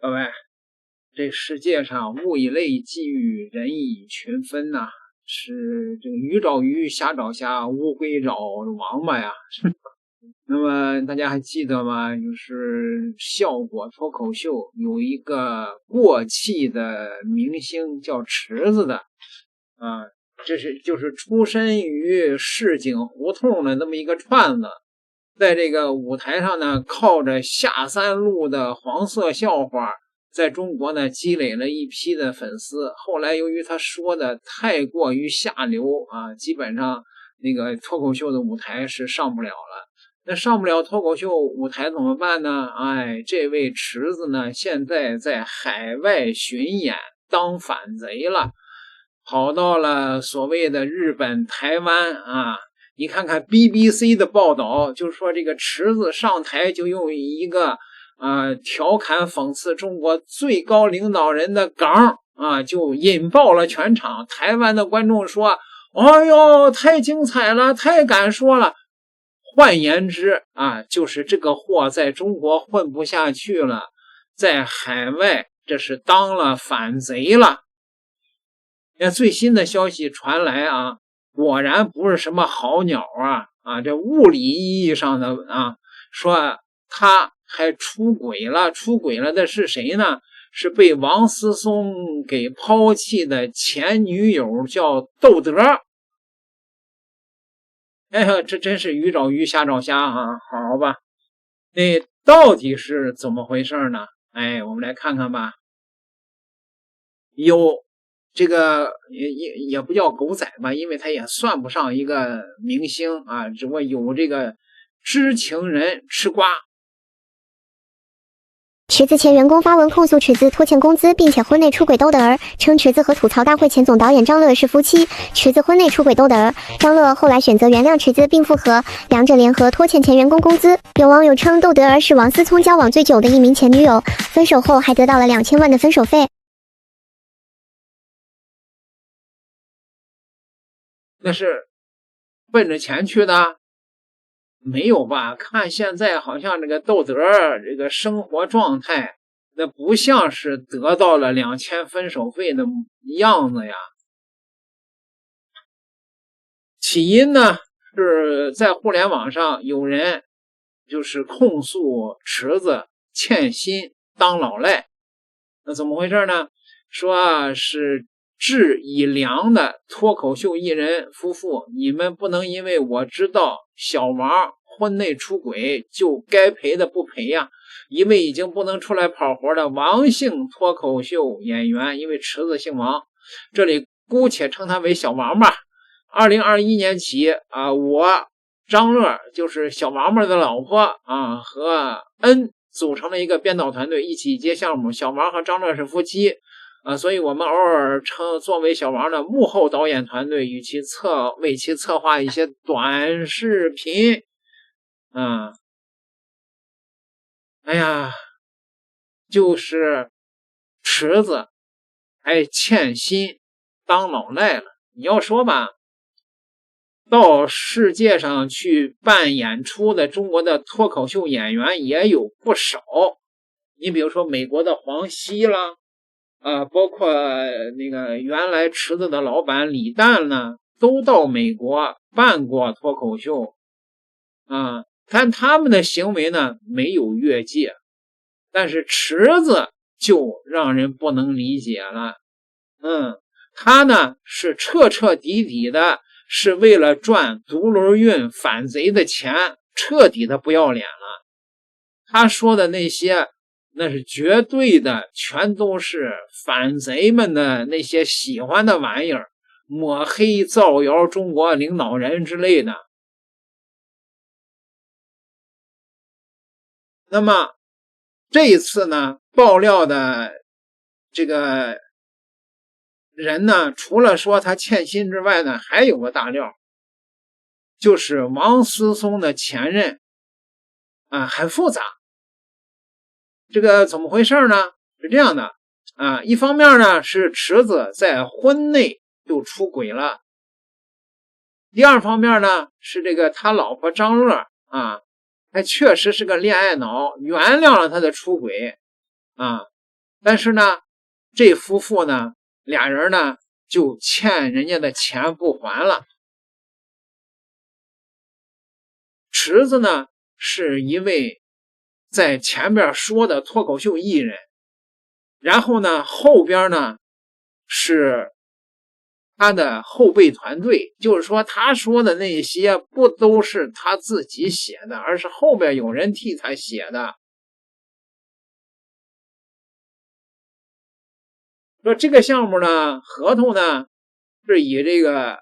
各位，这世界上物以类聚，人以群分呐、是这个鱼找鱼，虾找虾，乌龟找王八呀。那么大家还记得吗？就是效果脱口秀有一个过气的明星叫池子的啊，就是出身于市井胡同的那么一个串子，在这个舞台上呢，靠着下三路的黄色笑话，在中国呢积累了一批的粉丝。后来由于他说的太过于下流啊，基本上那个脱口秀的舞台是上不了了。那上不了脱口秀舞台怎么办呢？哎，这位池子呢，现在在海外巡演当反贼了，跑到了所谓的日本、台湾啊。你看看 BBC 的报道，就说这个池子上台就用一个调侃讽刺中国最高领导人的梗啊，就引爆了全场。台湾的观众说：“哎呦，太精彩了，太敢说了。”换言之啊，就是这个货在中国混不下去了，在海外这是当了反贼了。那最新的消息传来啊，果然不是什么好鸟这物理意义上的说他还出轨了。出轨了的是谁呢？是被王思聪给抛弃的前女友，叫窦德。哎呀，这真是鱼找鱼，虾找虾啊！好吧，那到底是怎么回事呢？哎，我们来看看吧。有这个也不叫狗仔吧，因为他也算不上一个明星啊，只不过有这个知情人吃瓜。池子前员工发文控诉池子拖欠工资，并且婚内出轨窦德儿，称池子和吐槽大会前总导演张乐是夫妻。池子婚内出轨窦德儿，张乐后来选择原谅池子并复合，两者联合拖欠前员工工资。有网友称窦德儿是王思聪交往最久的一名前女友，分手后还得到了2000万的分手费。那是奔着钱去的？没有吧？看现在好像这个窦德这个生活状态，那不像是得到了2000分手费的样子呀。起因呢是在互联网上有人就是控诉池子欠薪当老赖。那怎么回事呢？说是质以良的脱口秀艺人夫妇，你们不能因为我知道小王婚内出轨就该赔的不赔呀。一位已经不能出来跑活的王姓脱口秀演员，因为池子姓王，这里姑且称他为小王吧。2021年起我张乐就是小王八的老婆和恩组成了一个编导团队，一起接项目。小王和张乐是夫妻所以我们偶尔作为小王的幕后导演团队，为其策划一些短视频哎呀，就是池子还欠薪当老赖了。你要说吧，到世界上去办演出的中国的脱口秀演员也有不少。你比如说美国的黄西啦包括那个原来池子的老板李诞呢，都到美国办过脱口秀但他们的行为呢没有越界，但是池子就让人不能理解了。他呢是彻彻底底的是为了赚独轮运反贼的钱，彻底的不要脸了。他说的那些那是绝对的，全都是反贼们的那些喜欢的玩意儿，抹黑造谣中国领导人之类的。那么这一次呢，爆料的这个人呢，除了说他欠薪之外呢，还有个大料，就是王思聪的前任很复杂。这个怎么回事呢？是这样的一方面呢是池子在婚内就出轨了，第二方面呢是这个他老婆张乐还确实是个恋爱脑，原谅了他的出轨但是呢，这夫妇呢，俩人呢就欠人家的钱不还了。池子呢是一位在前边说的脱口秀艺人，然后呢后边呢是他的后备团队，就是说他说的那些不都是他自己写的，而是后边有人替他写的。说这个项目呢，合同呢是以这个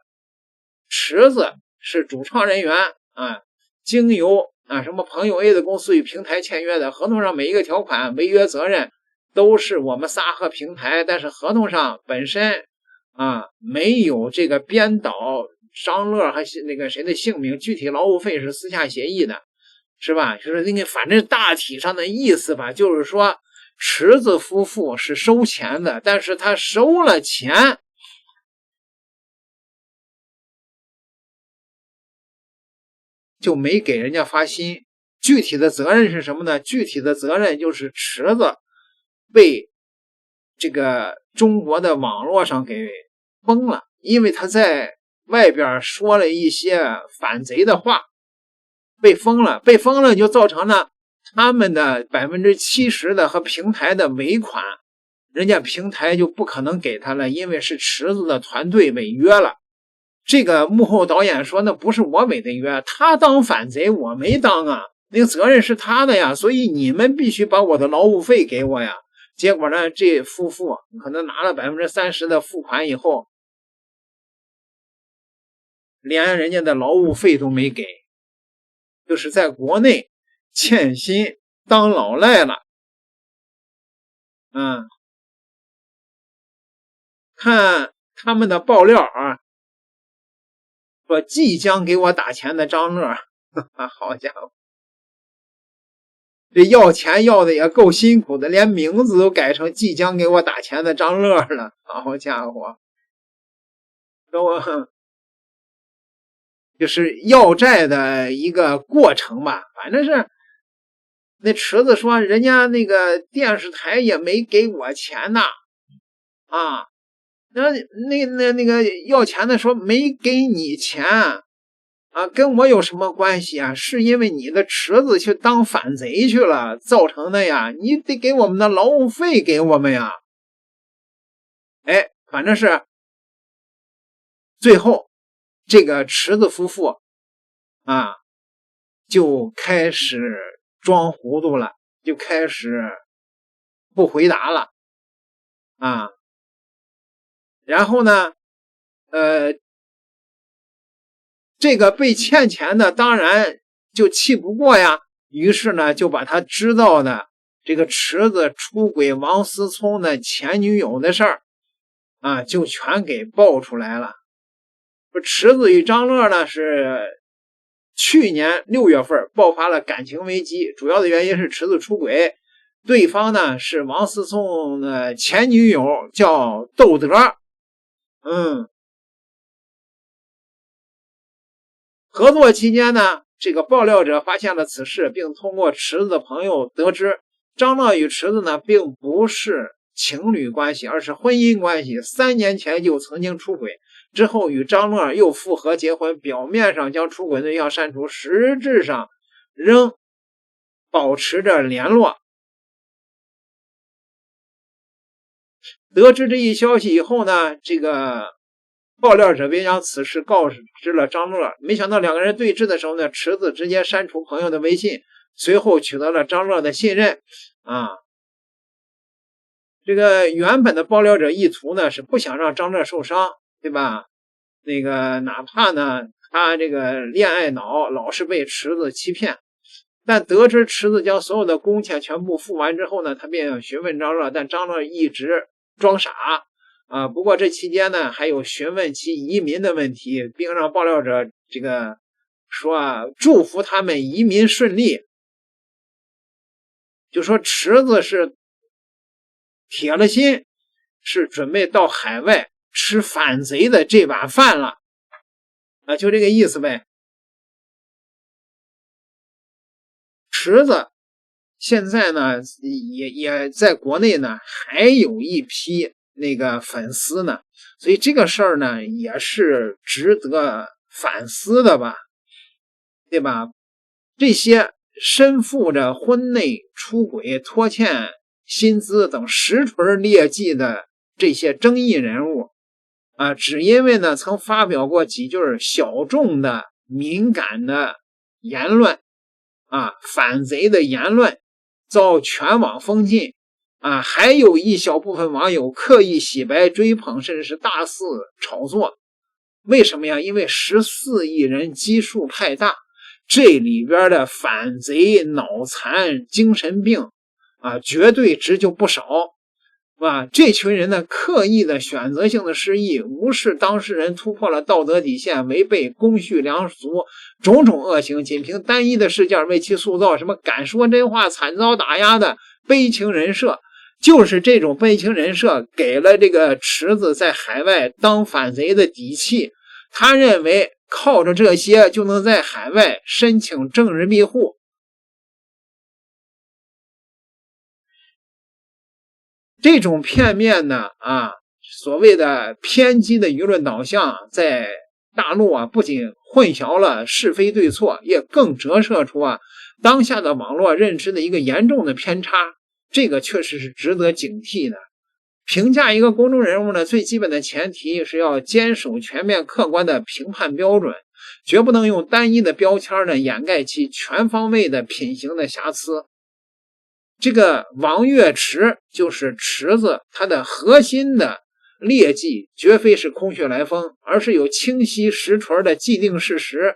池子是主创人员啊，经由什么朋友 A 的公司与平台签约的，合同上每一个条款违约责任都是我们仨和平台，但是合同上本身没有这个编导张乐和那个谁的姓名，具体劳务费是私下协议的，是吧？就是那个反正大体上的意思吧，就是说池子夫妇是收钱的，但是他收了钱就没给人家发薪。具体的责任是什么呢？具体的责任就是池子被这个中国的网络上给封了，因为他在外边说了一些反贼的话，被封了就造成了他们的70%的和平台的尾款，人家平台就不可能给他了，因为是池子的团队违约了。这个幕后导演说那不是我违的约，他当反贼我没当啊，那个责任是他的呀，所以你们必须把我的劳务费给我呀。结果呢，这夫妇可能拿了30%的付款以后，连人家的劳务费都没给，就是在国内欠薪当老赖了。看他们的爆料说即将给我打钱的张乐，好家伙，这要钱要的也够辛苦的，连名字都改成即将给我打钱的张乐了，好家伙，就是要债的一个过程吧。反正是那池子说人家那个电视台也没给我钱呐，那个要钱的说没给你钱跟我有什么关系啊？是因为你的池子去当反贼去了造成的呀，你得给我们的劳务费给我们呀。反正是最后这个池子夫妇就开始装糊涂了，就开始不回答了然后呢这个被欠钱的当然就气不过呀，于是呢就把他知道的这个池子出轨王思聪的前女友的事儿就全给爆出来了。池子与张乐呢是去年6月份爆发了感情危机，主要的原因是池子出轨，对方呢是王思聪的前女友叫窦德。合作期间呢，这个爆料者发现了此事，并通过池子的朋友得知，张乐与池子呢并不是情侣关系，而是婚姻关系。3年前就曾经出轨，之后与张乐又复合结婚，表面上将出轨对象删除，实质上仍保持着联络。得知这一消息以后呢，这个爆料者便将此事告知了张乐，没想到两个人对峙的时候呢，池子直接删除朋友的微信，随后取得了张乐的信任这个原本的爆料者意图呢是不想让张乐受伤，对吧？那个哪怕呢他这个恋爱脑老是被池子欺骗，但得知池子将所有的工钱全部付完之后呢，他便询问张乐，但张乐一直装傻不过这期间呢还有询问其移民的问题，并让爆料者这个说祝福他们移民顺利，就说池子是铁了心是准备到海外吃反贼的这碗饭了就这个意思呗。池子现在呢，也在国内呢，还有一批那个粉丝呢，所以这个事儿呢，也是值得反思的吧，对吧？这些身负着婚内出轨、拖欠薪资等实锤劣迹的这些争议人物啊，只因为呢曾发表过几句小众的敏感的言论啊，反贼的言论，遭全网封禁啊，还有一小部分网友刻意洗白追捧，甚至是大肆炒作。为什么呀？因为14亿人基数太大，这里边的反贼、脑残、精神病啊，绝对值就不少。这群人呢，刻意的选择性的失忆，无视当事人突破了道德底线，违背公序良俗，种种恶行，仅凭单一的事件为其塑造什么敢说真话、惨遭打压的悲情人设。就是这种悲情人设给了这个池子在海外当反贼的底气，他认为靠着这些就能在海外申请政治庇护。这种片面的所谓的偏激的舆论导向，在大陆不仅混淆了是非对错，也更折射出当下的网络认知的一个严重的偏差。这个确实是值得警惕的。评价一个公众人物呢，最基本的前提是要坚守全面客观的评判标准，绝不能用单一的标签呢掩盖其全方位的品行的瑕疵。这个王岳池就是池子，它的核心的劣迹绝非是空穴来风，而是有清晰实锤的既定事实，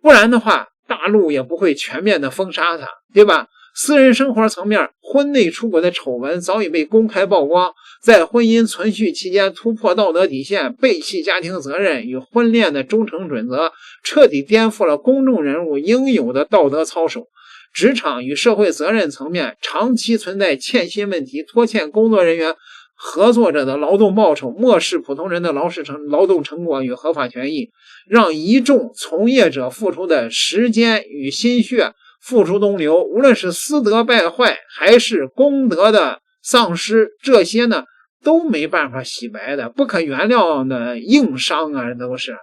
不然的话大陆也不会全面的封杀它，对吧？私人生活层面，婚内出轨的丑闻早已被公开曝光，在婚姻存续期间突破道德底线，背弃家庭责任与婚恋的忠诚准则，彻底颠覆了公众人物应有的道德操守。职场与社会责任层面长期存在欠薪问题，拖欠工作人员合作者的劳动报酬，漠视普通人的劳动成果与合法权益，让一众从业者付出的时间与心血付诸东流，无论是私德败坏还是公德的丧失，这些呢都没办法洗白的，不可原谅的硬伤都是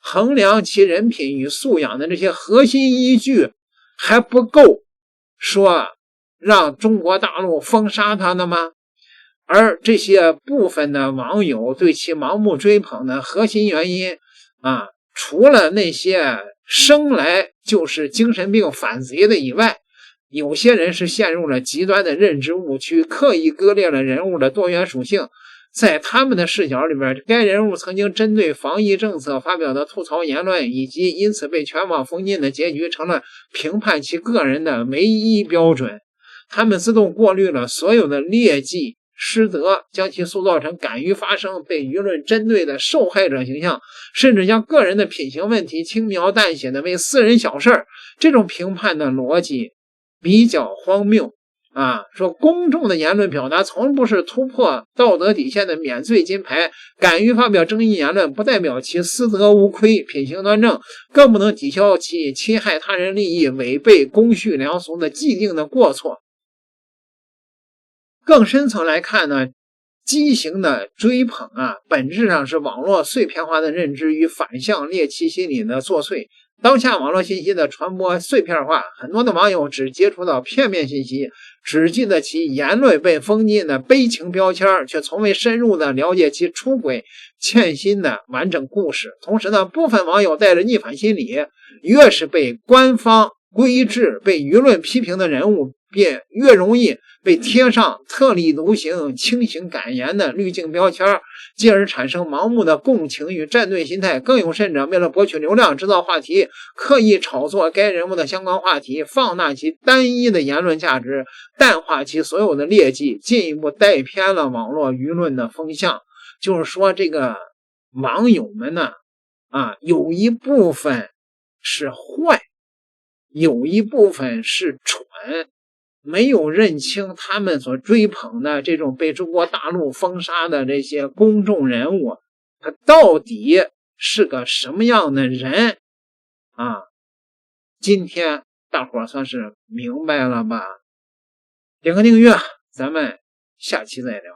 衡量其人品与素养的这些核心依据还不够说让中国大陆封杀他的吗？而这些部分的网友对其盲目追捧的核心原因除了那些生来就是精神病反贼的以外，有些人是陷入了极端的认知误区，刻意割裂了人物的多元属性。在他们的视角里边，该人物曾经针对防疫政策发表的吐槽言论，以及因此被全网封禁的结局，成了评判其个人的唯一标准。他们自动过滤了所有的劣迹失德，将其塑造成敢于发声、被舆论针对的受害者形象，甚至将个人的品行问题轻描淡写的为私人小事。这种评判的逻辑比较荒谬说公众的言论表达从不是突破道德底线的免罪金牌，敢于发表争议言论不代表其私德无亏、品行端正，更不能抵消其侵害他人利益、违背公序良俗的既定的过错。更深层来看呢，畸形的追捧本质上是网络碎片化的认知与反向猎奇心理的作祟。当下网络信息的传播碎片化，很多的网友只接触到片面信息，只记得其言论被封禁的悲情标签，却从未深入的了解其出轨欠薪的完整故事。同时呢，部分网友带着逆反心理，越是被官方规制、被舆论批评的人物，便越容易被贴上特立独行、轻型感言的滤镜标签，进而产生盲目的共情与站队心态。更有甚者，为了博取流量、制造话题，刻意炒作该人物的相关话题，放大其单一的言论价值，淡化其所有的劣迹，进一步带偏了网络舆论的风向。就是说，这个网友们呢有一部分是坏，有一部分是蠢，没有认清他们所追捧的这种被中国大陆封杀的这些公众人物，他到底是个什么样的人今天大伙算是明白了吧？点个订阅，咱们下期再聊。